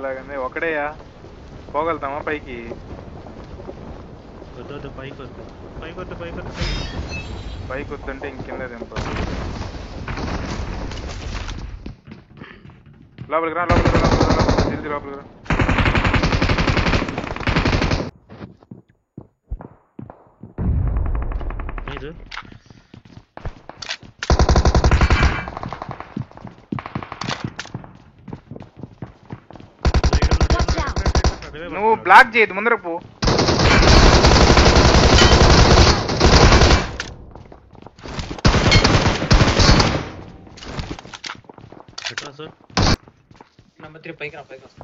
అలాగనే ఒకడేయా పోగలుగుతామా పైకి? పైకి వద్దంటే ఇంకింద దింప. లోపలికి రా తిరిగి లోపలికి రా. నువ్వు బ్లాక్ చేయదు ముందరకు పో. Number 3 పైకి రా.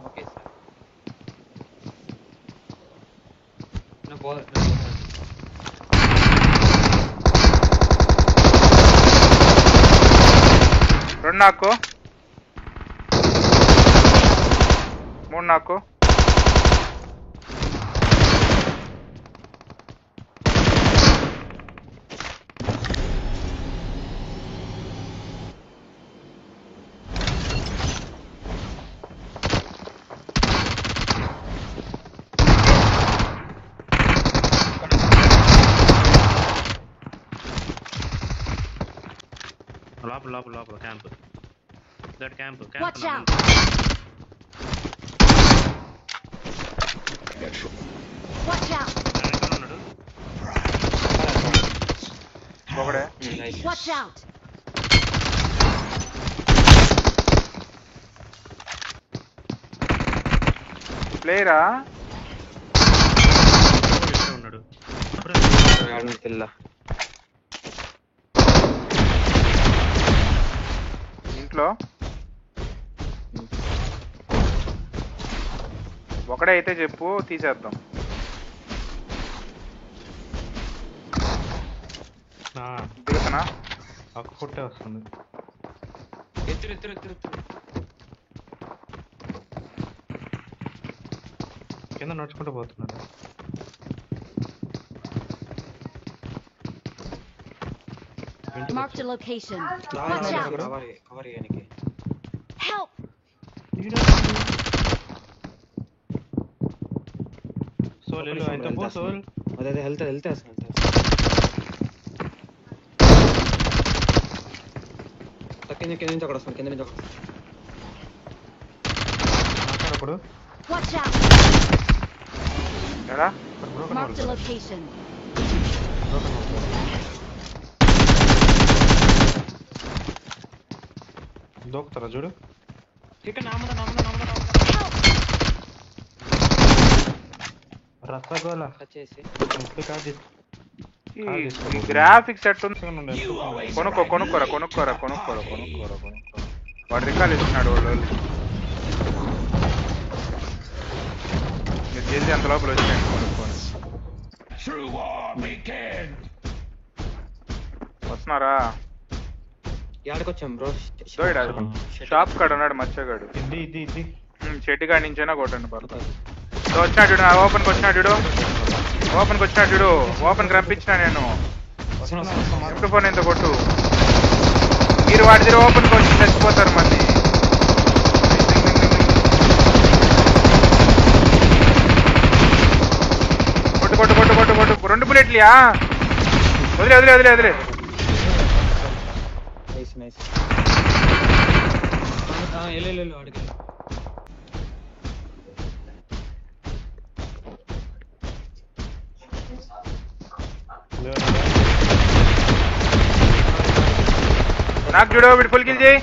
Okay sir. నా బాల్ రెండు నాకు 3 నాకు. లోపల camp. That camp Watch out. Watch out. ఉన్నాడు. ఒకడే Watch out. ప్లేయరా ఉన్నాడు. పిల్ల ఇంట్లో ఒకడే అయితే చెప్పు తీసేద్దాం. దిగుతున్నా కొట్టే వస్తుంది. ఎత్తురు కింద నడుచుకుంటూ పోతున్నాడు. Marked a location. Watch out. Cover చేయడానికి. Help. సోల్ అయితే పో సోల్. అదే వెళ్తే అసలు కింద నుంచి అక్కడ వస్తాను. కింద నుంచి అప్పుడు Watch out. ఎడా Marked a location. దోకుతారా చూడు. ఇక్కడ నామద రసగోళ వచ్చేసి కాదు. ఈ గ్రాఫిక్స్ సెట్ కొనుక్కోరా. వాడు రికాల్ ఇస్తున్నాడు. వాళ్ళు మీరు చేసి అంత లోపల వచ్చాయండి కొనుక్కొని. వస్తున్నారా? యాడకొచ్చాం బ్రో. షాప్ కాడ ఉన్నాడు మచ్చగాడు. ఇది చెట్టుగాడి నుంచైనా కొట్టండి పర్లేదు. వచ్చినాడు చూడు. ఓపెన్కి వచ్చినాడు చూడు. ఓపెన్కి రంపించిన నేను. ఎప్పుడు ఫోన్ ఎంత కొట్టు. మీరు వాడి దగ్గర ఓపెన్కి వచ్చి చచ్చిపోతారు మళ్ళీ. కొట్టు 2 బుల్లెట్లియా? వదిలే. నైస్ ఎల్లు అడిగి నాకు చూడు. వీడు ఫుల్ కిల్ చేయి.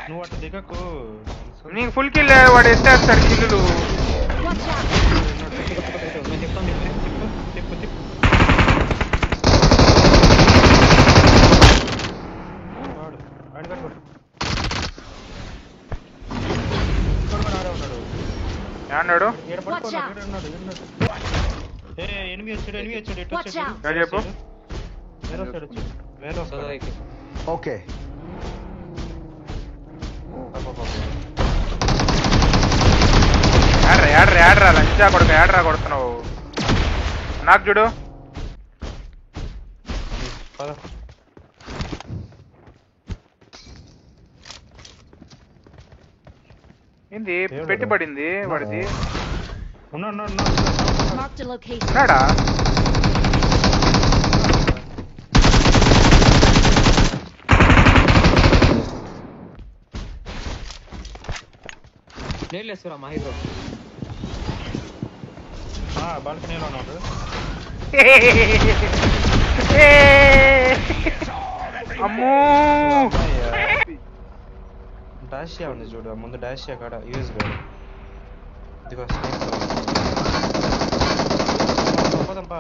నువ్వు అటు దిగకు. నీకు ఫుల్ కిల్ వాడు ఎత్తేస్తాడు కిల్లులు. Watch out. ఏమన్నాడు? Watch out. ఎనిమిది వచ్చాడు. Watch out. చెప్పు. వేరే వస్తాడు. ఓకే ఏడ్రా లంచా కొడుకు. ఏడ్రా కొడుతున్నావు. నాకు చూడు. ఏంది పెట్టుబడింది వాడిది ఉన్నా Marked a location. ఉన్నాడా నేను లేస్తురా మహి బ్రో బాల్కనీలో ఉన్నాడు. అమ్మో డాషియా ఉంది చూడు, ముందు డాషియా కాడ యూఎస్ కాడ. ఇదిగో పోదాంపా.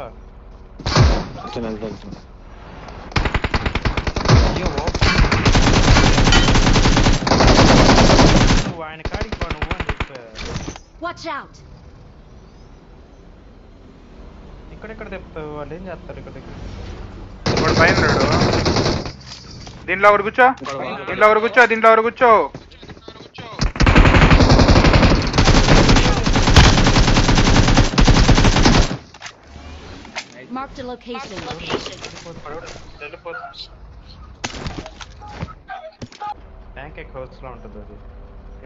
నువ్వు ఆయన కాడికి పో నువ్వు అని చెప్పా. Watch out! ఇక్కడెక్కడ తెప్పుతావు, వాళ్ళు ఏం చేస్తారు ఇక్కడ? వాడు పైన ఉన్నాడు. దీంట్లో ఒకటి కూర్చో, దీంట్లో ఒకటి కూర్చో, దీంట్లో ఒకటి కూర్చో. Marked a location. ప్యాంకేక్ హౌస్ లో ఉంటుంది అది.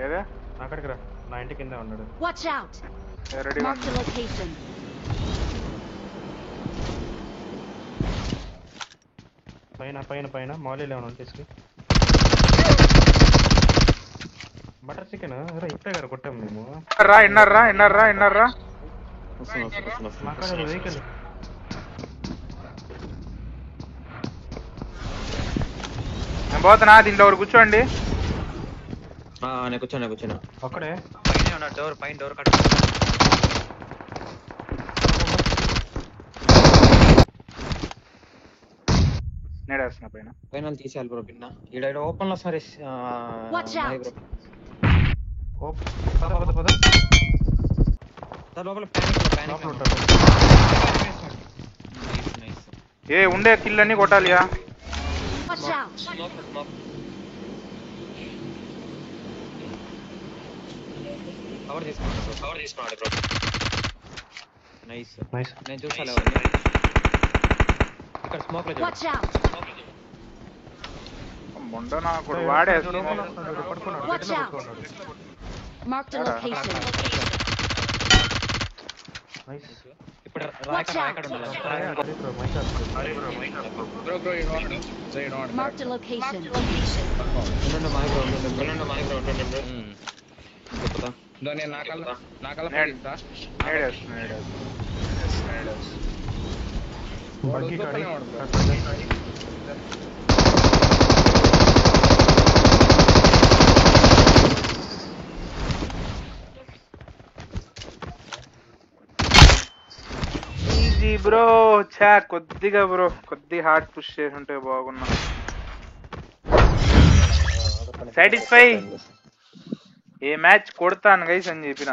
ఏదే అక్కడికి రా, నా ఇంటి కింద ఉన్నాడు. Watch out! Ready Marked a location. పైన పైన పైన మాలీలో ఏమైనా తీసుకు. బటర్ చికెన్ ఇప్పుడే గారు కొట్టాము మేము. రా ఇన్నారా ఇన్నారా ఇన్నారా మాట్లాడారు వెహికల్. నేను పోతున్నా, దీంట్లో ఒకటి కూర్చోండి. నేను కూర్చోనా ఒక్కడే పైన ఉన్నాడు, డోర్ పైన డోర్ కట్ట. నేడేస్తున్నా పైన. పైన తీసేయాలి బ్రో పిన్న. ఈడ ఓపెన్ లో సరే Watch out! పద లోపల లోపల ఉంటాడు. ఏ ఉండే కిల్ అన్ని కొట్టాలియా. Watch out! కవర్ తీసుకున్నాడు బ్రో. Nice nice. నేను చూసాను ఇక్కడ స్మోక్ లో Watch out! మొండ నాకు వాడే పడుకున్నాడు. Watch out! Marked a location. Nice. ఇప్పుడు Watch out! రాయక్కడ ఉండాలి. Marked a location. ఉండండి మహి బ్రో చెప్తా. బగ్గి కాడి. Easy bro. చా కొద్దిగా బ్రో, కొద్దిగా హార్డ్ పుష్ చేసి ఉంటే బాగున్నా. సాటిస్ఫై ఏ మ్యాచ్ కొడతాను గైస్ అని చెప్పిన.